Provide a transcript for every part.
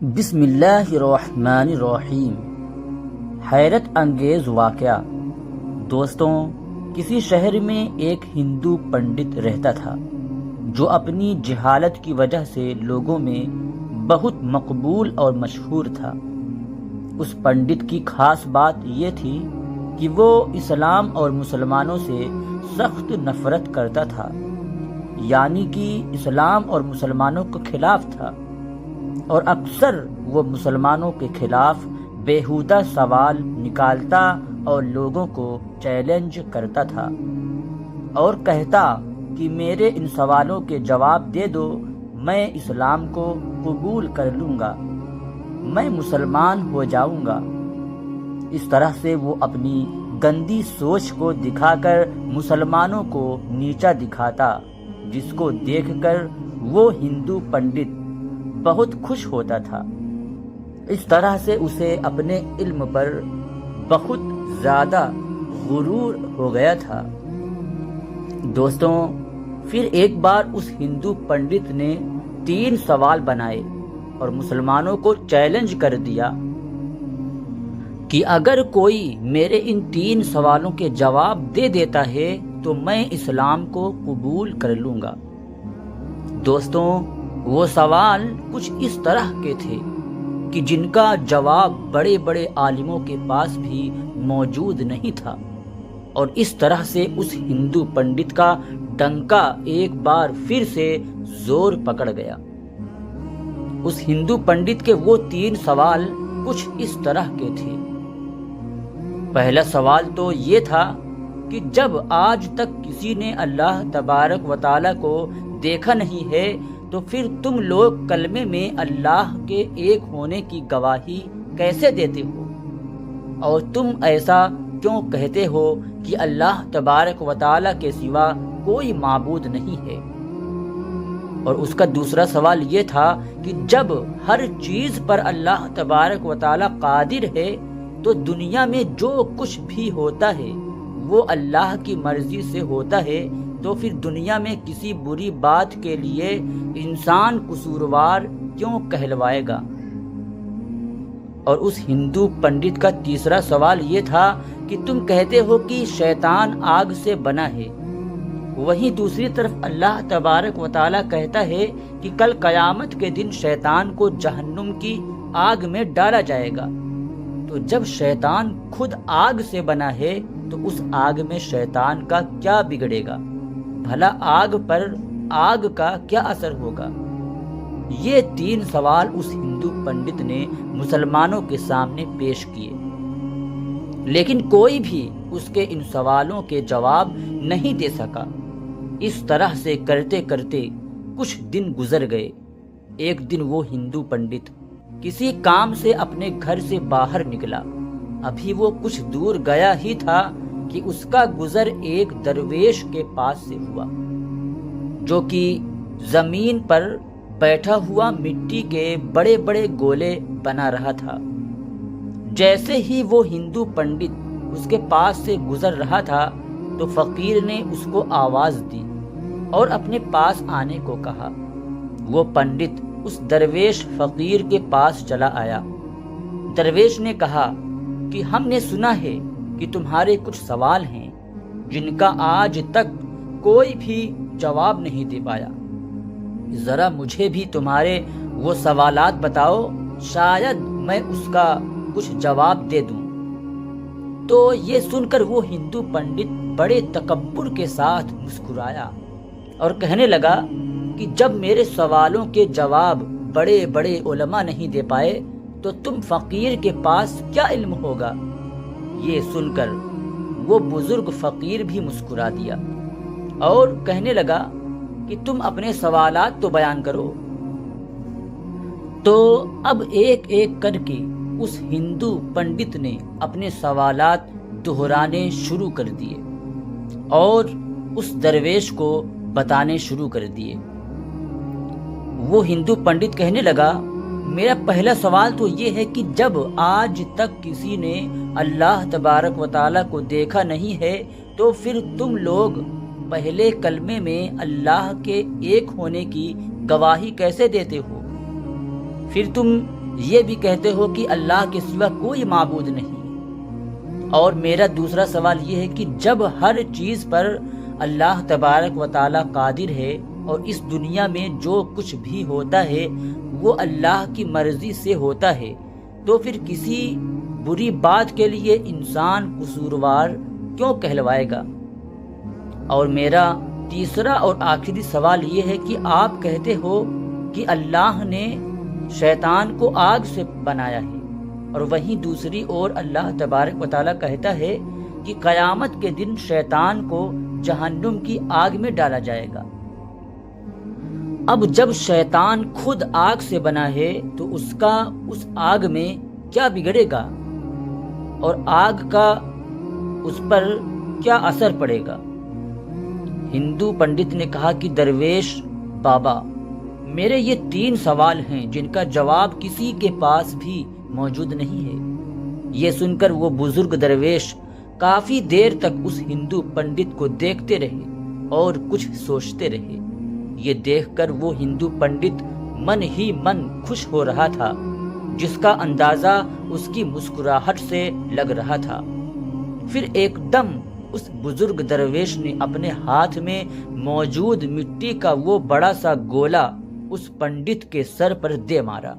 بسم اللہ الرحمن الرحیم۔ حیرت انگیز واقعہ۔ دوستوں، کسی شہر میں ایک ہندو پنڈت رہتا تھا جو اپنی جہالت کی وجہ سے لوگوں میں بہت مقبول اور مشہور تھا۔ اس پنڈت کی خاص بات یہ تھی کہ وہ اسلام اور مسلمانوں سے سخت نفرت کرتا تھا، یعنی کہ اسلام اور مسلمانوں کے خلاف تھا، اور اکثر وہ مسلمانوں کے خلاف بیہودہ سوال نکالتا اور لوگوں کو چیلنج کرتا تھا اور کہتا کہ میرے ان سوالوں کے جواب دے دو، میں اسلام کو قبول کر لوں گا، میں مسلمان ہو جاؤں گا۔ اس طرح سے وہ اپنی گندی سوچ کو دکھا کر مسلمانوں کو نیچا دکھاتا، جس کو دیکھ کر وہ ہندو پنڈت بہت خوش ہوتا تھا۔ اس طرح سے اسے اپنے علم پر بہت زیادہ غرور ہو گیا تھا۔ دوستوں، پھر ایک بار اس ہندو پنڈت نے 3 سوال بنائے اور مسلمانوں کو چیلنج کر دیا کہ اگر کوئی میرے ان 3 سوالوں کے جواب دے دیتا ہے تو میں اسلام کو قبول کر لوں گا۔ دوستوں، وہ سوال کچھ اس طرح کے تھے کہ جن کا جواب بڑے بڑے عالموں کے پاس بھی موجود نہیں تھا، اور اس طرح سے اس ہندو پنڈت کا ڈنکا ایک بار پھر سے زور پکڑ گیا۔ اس ہندو پنڈت کے وہ 3 سوال کچھ اس طرح کے تھے۔ پہلا سوال تو یہ تھا کہ جب آج تک کسی نے اللہ تبارک و تعالیٰ کو دیکھا نہیں ہے تو پھر تم لوگ کلمے میں اللہ کے ایک ہونے کی گواہی کیسے دیتے ہو، اور تم ایسا کیوں کہتے ہو کہ اللہ تبارک و تعالیٰ کے سوا کوئی معبود نہیں ہے؟ اور اس کا دوسرا سوال یہ تھا کہ جب ہر چیز پر اللہ تبارک و تعالیٰ قادر ہے تو دنیا میں جو کچھ بھی ہوتا ہے وہ اللہ کی مرضی سے ہوتا ہے، تو پھر دنیا میں کسی بری بات کے لیے انسان قصوروار کیوں کہلوائے گا؟ اور اس ہندو پنڈت کا تیسرا سوال یہ تھا کہ تم کہتے ہو کہ شیطان آگ سے بنا ہے، وہیں دوسری طرف اللہ تبارک و تعالیٰ کہتا ہے کہ کل قیامت کے دن شیطان کو جہنم کی آگ میں ڈالا جائے گا۔ تو جب شیطان خود آگ سے بنا ہے تو اس آگ میں شیطان کا کیا بگڑے گا؟ بھلا آگ پر آگ کا کیا اثر ہوگا؟ یہ 3 سوال اس ہندو پنڈت نے مسلمانوں کے سامنے پیش کیے، لیکن کوئی بھی اس کے ان سوالوں کے جواب نہیں دے سکا۔ اس طرح سے کرتے کرتے کچھ دن گزر گئے۔ ایک دن وہ ہندو پنڈت کسی کام سے اپنے گھر سے باہر نکلا۔ ابھی وہ کچھ دور گیا ہی تھا کہ اس کا گزر ایک درویش کے پاس سے ہوا، جو کہ زمین پر بیٹھا ہوا مٹی کے بڑے بڑے گولے بنا رہا تھا۔ جیسے ہی وہ ہندو پنڈت اس کے پاس سے گزر رہا تھا تو فقیر نے اس کو آواز دی اور اپنے پاس آنے کو کہا۔ وہ پنڈت اس درویش فقیر کے پاس چلا آیا۔ درویش نے کہا کہ ہم نے سنا ہے کہ تمہارے کچھ سوال ہیں جن کا آج تک کوئی بھی جواب نہیں دے پایا، ذرا مجھے بھی تمہارے وہ سوالات بتاؤ، شاید میں اس کا کچھ جواب دے دوں۔ تو یہ سن کر وہ ہندو پنڈت بڑے تکبر کے ساتھ مسکرایا اور کہنے لگا کہ جب میرے سوالوں کے جواب بڑے بڑے علماء نہیں دے پائے تو تم فقیر کے پاس کیا علم ہوگا؟ یہ سن کر وہ بزرگ فقیر بھی مسکرا دیا اور کہنے لگا کہ تم اپنے سوالات تو بیان کرو۔ تو اب ایک ایک کر کے اس ہندو پنڈت نے اپنے سوالات دہرانے شروع کر دیے اور اس درویش کو بتانے شروع کر دیے۔ وہ ہندو پنڈت کہنے لگا، میرا پہلا سوال تو یہ ہے کہ جب آج تک کسی نے اللہ تبارک و تعالیٰ کو دیکھا نہیں ہے تو پھر تم لوگ پہلے کلمے میں اللہ کے ایک ہونے کی گواہی کیسے دیتے ہو؟ پھر تم یہ بھی کہتے ہو کہ اللہ کے سوا کوئی معبود نہیں۔ اور میرا دوسرا سوال یہ ہے کہ جب ہر چیز پر اللہ تبارک و تعالی قادر ہے اور اس دنیا میں جو کچھ بھی ہوتا ہے وہ اللہ کی مرضی سے ہوتا ہے، تو پھر کسی بری بات کے لیے انسان قصوروار کیوں کہلوائے گا؟ اور میرا تیسرا اور آخری سوال یہ ہے کہ آپ کہتے ہو کہ اللہ نے شیطان کو آگ سے بنایا ہے، اور وہیں دوسری اور اللہ تبارک و تعالیٰ کہتا ہے کہ قیامت کے دن شیطان کو جہنم کی آگ میں ڈالا جائے گا۔ اب جب شیطان خود آگ سے بنا ہے تو اس کا اس آگ میں کیا بگڑے گا اور آگ کا اس پر کیا اثر پڑے گا؟ ہندو پنڈت نے کہا کہ درویش بابا، میرے یہ 3 سوال ہیں جن کا جواب کسی کے پاس بھی موجود نہیں ہے۔ یہ سن کر وہ بزرگ درویش کافی دیر تک اس ہندو پنڈت کو دیکھتے رہے اور کچھ سوچتے رہے۔ یہ دیکھ کر وہ ہندو پنڈت من ہی من خوش ہو رہا تھا، جس کا اندازہ اس کی مسکراہٹ سے لگ رہا تھا۔ پھر ایک دم اس بزرگ درویش نے اپنے ہاتھ میں موجود مٹی کا وہ بڑا سا گولا اس پنڈت کے سر پر دے مارا۔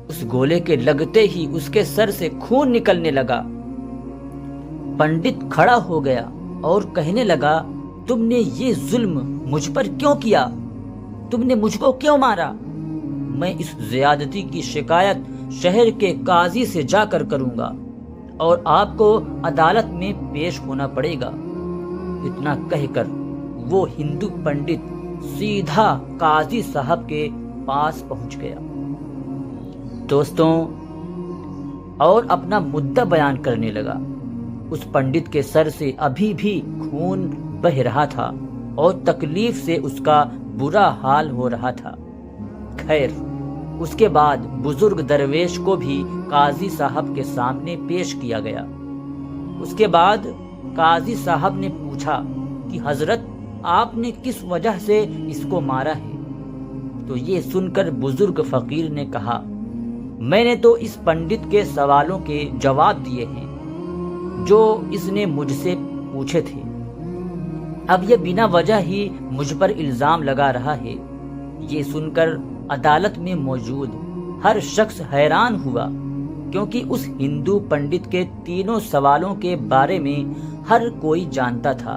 اس گولے کے لگتے ہی اس کے سر سے خون نکلنے لگا۔ پنڈت کھڑا ہو گیا اور کہنے لگا، تم نے یہ ظلم مجھ پر کیوں کیا؟ تم نے مجھ کو کیوں مارا؟ میں اس زیادتی کی شکایت شہر کے قاضی سے جا کر کروں گا اور آپ کو عدالت میں پیش ہونا پڑے گا۔ اتنا کہہ کر وہ ہندو پنڈت سیدھا قاضی صاحب کے پاس پہنچ گیا۔ دوستوں، اور اپنا مدعا بیان کرنے لگا۔ اس پنڈت کے سر سے ابھی بھی خون بہ رہا تھا اور تکلیف سے اس کا برا حال ہو رہا تھا۔ خیر، اس کے بعد بزرگ درویش کو بھی قاضی صاحب کے سامنے پیش کیا گیا۔ اس کے بعد قاضی صاحب نے پوچھا کہ حضرت، آپ نے کس وجہ سے اس کو مارا ہے؟ تو یہ سن کر بزرگ فقیر نے کہا، میں نے تو اس پنڈت کے سوالوں کے جواب دیے ہیں جو اس نے مجھ سے پوچھے تھے۔ اب یہ بنا وجہ ہی مجھ پر الزام لگا رہا ہے۔ یہ سن کر عدالت میں موجود ہر شخص حیران ہوا، کیونکہ اس ہندو پنڈت کے 3 سوالوں کے بارے میں ہر کوئی جانتا تھا۔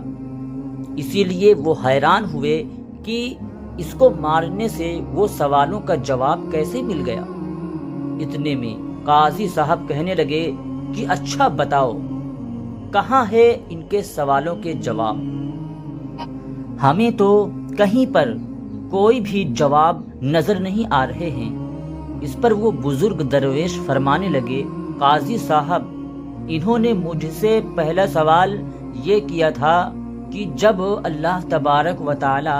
اسی لیے وہ حیران ہوئے کہ اس کو مارنے سے وہ سوالوں کا جواب کیسے مل گیا۔ اتنے میں قاضی صاحب کہنے لگے کہ اچھا بتاؤ، کہاں ہے ان کے سوالوں کے جواب؟ ہمیں تو کہیں پر کوئی بھی جواب نظر نہیں آ رہے ہیں۔ اس پر وہ بزرگ درویش فرمانے لگے، قاضی صاحب، انہوں نے مجھ سے پہلا سوال یہ کیا تھا کہ جب اللہ تبارک و تعالی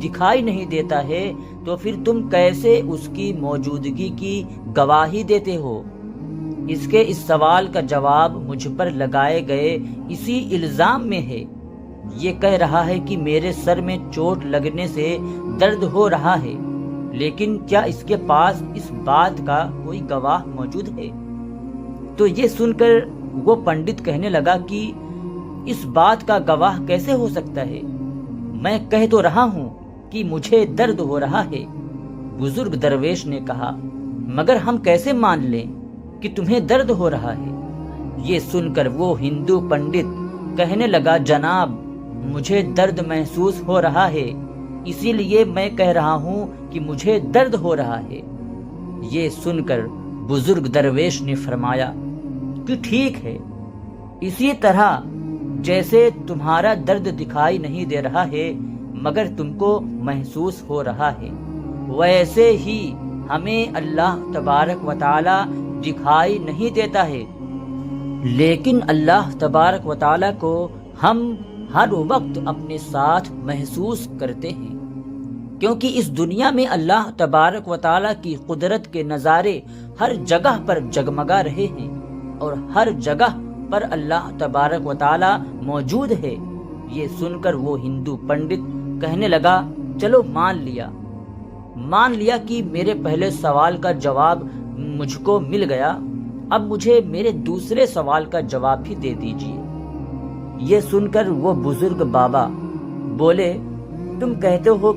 دکھائی نہیں دیتا ہے تو پھر تم کیسے اس کی موجودگی کی گواہی دیتے ہو؟ اس سوال کا جواب مجھ پر لگائے گئے اسی الزام میں ہے۔ یہ کہہ رہا ہے کہ میرے سر میں چوٹ لگنے سے درد ہو رہا ہے، لیکن کیا اس کے پاس اس بات کا کوئی گواہ موجود ہے؟ تو یہ سن کر وہ پنڈت کہنے لگا کہ اس بات کا گواہ کیسے ہو سکتا ہے؟ میں کہہ تو رہا ہوں کہ مجھے درد ہو رہا ہے۔ بزرگ درویش نے کہا، مگر ہم کیسے مان لیں کہ تمہیں درد ہو رہا ہے؟ یہ سن کر وہ ہندو پنڈت کہنے لگا، جناب، مجھے درد محسوس ہو رہا ہے، اسی لیے میں کہہ رہا ہوں کہ مجھے درد ہو رہا ہے۔ یہ سن کر بزرگ درویش نے فرمایا کہ ٹھیک ہے، اسی طرح جیسے تمہارا درد دکھائی نہیں دے رہا ہے مگر تم کو محسوس ہو رہا ہے، ویسے ہی ہمیں اللہ تبارک و تعالی دکھائی نہیں دیتا ہے، لیکن اللہ تبارک و تعالی کو ہم ہر وقت اپنے ساتھ محسوس کرتے ہیں، کیونکہ اس دنیا میں اللہ تبارک و تعالی کی قدرت کے نظارے ہر جگہ پر جگمگا رہے ہیں اور ہر جگہ پر اللہ تبارک و تعالی موجود ہے۔ یہ سن کر وہ ہندو پنڈت کہنے لگا، چلو مان لیا کہ میرے پہلے سوال کا جواب مجھ کو مل گیا، اب مجھے میرے دوسرے سوال کا جواب بھی دے دیجیے۔ یہ سن کر وہ بزرگ بابا بولے، تم کہتے ہو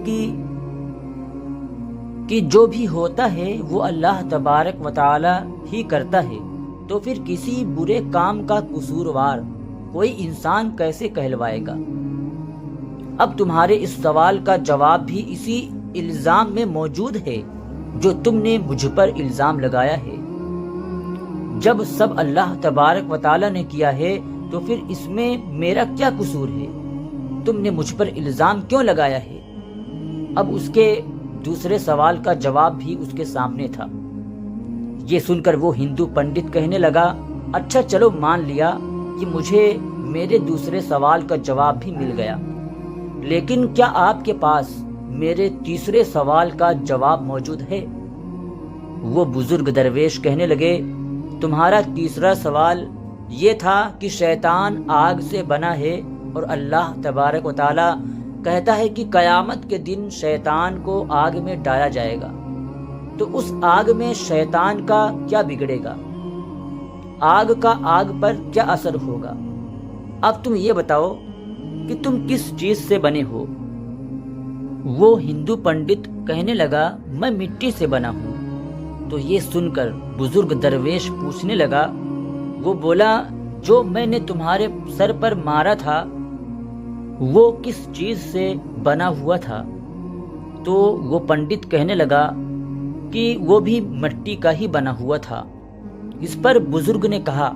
کہ جو بھی ہوتا ہے وہ اللہ تبارک و تعالی ہی کرتا ہے، تو پھر کسی برے کام کا قصوروار کوئی انسان کیسے کہلوائے گا؟ اب تمہارے اس سوال کا جواب بھی اسی الزام میں موجود ہے جو تم نے مجھ پر الزام لگایا ہے۔ جب سب اللہ تبارک و تعالی نے کیا ہے تو پھر اس میں میرا کیا قصور ہے؟ تم نے مجھ پر الزام کیوں لگایا ہے؟ اب اس کے دوسرے سوال کا جواب بھی اس کے سامنے تھا۔ یہ سن کر وہ ہندو پنڈت کہنے لگا، اچھا چلو مان لیا کہ مجھے میرے دوسرے سوال کا جواب بھی مل گیا، لیکن کیا آپ کے پاس میرے تیسرے سوال کا جواب موجود ہے؟ وہ بزرگ درویش کہنے لگے، تمہارا تیسرا سوال یہ تھا کہ شیطان آگ سے بنا ہے اور اللہ تبارک و تعالی کہتا ہے کہ قیامت کے دن شیطان کو آگ میں ڈالا جائے گا، تو اس آگ میں شیطان کا کیا بگڑے گا؟ آگ کا آگ پر کیا اثر ہوگا؟ اب تم یہ بتاؤ کہ تم کس چیز سے بنے ہو؟ وہ ہندو پنڈت کہنے لگا، میں مٹی سے بنا ہوں۔ تو یہ سن کر بزرگ درویش پوچھنے لگا، وہ بولا، جو میں نے تمہارے سر پر مارا تھا وہ کس چیز سے بنا ہوا تھا؟ تو وہ پنڈت کہنے لگا کہ وہ بھی مٹی کا ہی بنا ہوا تھا۔ اس پر بزرگ نے کہا،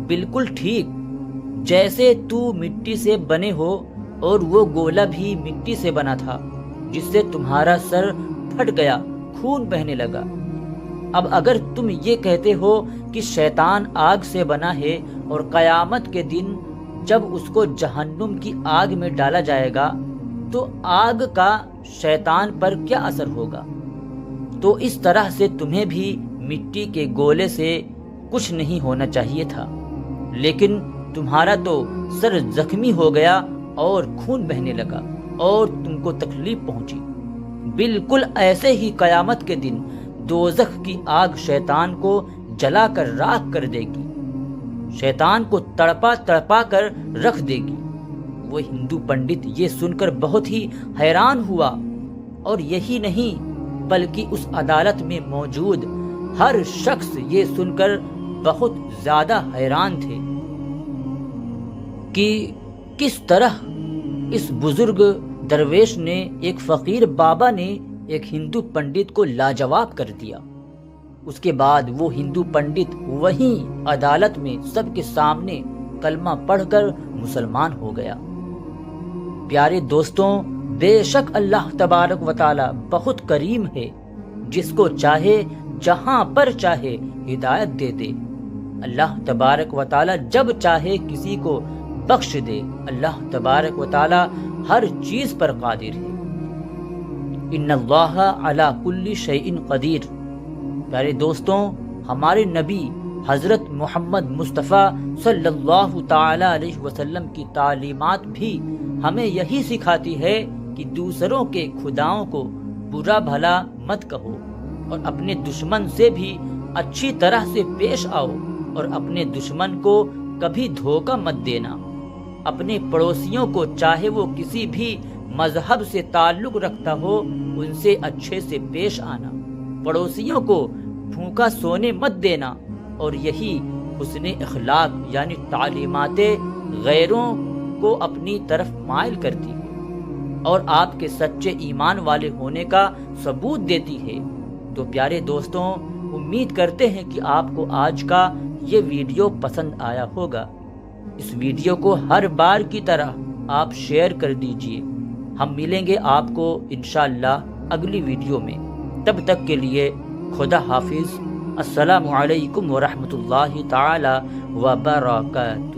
بالکل ٹھیک، جیسے تو مٹی سے بنے ہو اور وہ گولا بھی مٹی سے بنا تھا جس سے تمہارا سر پھٹ گیا، خون بہنے لگا۔ اب اگر تم یہ کہتے ہو کہ شیطان آگ سے بنا ہے اور قیامت کے دن جب اس کو جہنم کی آگ میں ڈالا جائے گا تو آگ کا شیطان پر کیا اثر ہوگا؟ تو اس طرح سے تمہیں بھی مٹی کے گولے سے کچھ نہیں ہونا چاہیے تھا، لیکن تمہارا تو سر زخمی ہو گیا اور خون بہنے لگا اور تم کو تکلیف پہنچی۔ بالکل ایسے ہی قیامت کے دن دوزخ کی آگ شیطان کو جلا کر راکھ کر دے گی، شیطان کو تڑپا تڑپا کر رکھ دے گی۔ وہ ہندو پنڈت یہ سن کر بہت ہی حیران ہوا، اور یہی نہیں بلکہ اس عدالت میں موجود ہر شخص یہ سن کر بہت زیادہ حیران تھے کہ کس طرح اس بزرگ درویش نے، ایک فقیر بابا نے ایک ہندو پنڈت کو لاجواب کر دیا۔ اس کے بعد وہ ہندو پنڈت وہیں عدالت میں سب کے سامنے کلمہ پڑھ کر مسلمان ہو گیا۔ پیارے دوستوں، بے شک اللہ تبارک و تعالی بہت کریم ہے، جس کو چاہے جہاں پر چاہے ہدایت دے دے۔ اللہ تبارک و تعالی جب چاہے کسی کو بخش دے۔ اللہ تبارک و تعالی ہر چیز پر قادر ہے۔ ان اللہ علی کل شیء قدیر۔ پیارے دوستوں، ہمارے نبی حضرت محمد مصطفیٰ صلی اللہ تعالی علیہ وسلم کی تعلیمات بھی ہمیں یہی سکھاتی ہے کہ دوسروں کے خداؤں کو برا بھلا مت کہو، اور اپنے دشمن سے بھی اچھی طرح سے پیش آؤ، اور اپنے دشمن کو کبھی دھوکہ مت دینا۔ اپنے پڑوسیوں کو، چاہے وہ کسی بھی مذہب سے تعلق رکھتا ہو، ان سے اچھے سے پیش آنا۔ پڑوسیوں کو بھوکا سونے مت دینا، اور یہی حسن اخلاق یعنی تعلیمات غیروں کو اپنی طرف مائل کرتی ہے اور آپ کے سچے ایمان والے ہونے کا ثبوت دیتی ہے۔ تو پیارے دوستوں، امید کرتے ہیں کہ آپ کو آج کا یہ ویڈیو پسند آیا ہوگا۔ اس ویڈیو کو ہر بار کی طرح آپ شیئر کر دیجئے۔ ہم ملیں گے آپ کو انشاءاللہ اگلی ویڈیو میں۔ تب تک کے لیے خدا حافظ۔ السلام علیکم ورحمۃ اللہ تعالی وبرکاتہ۔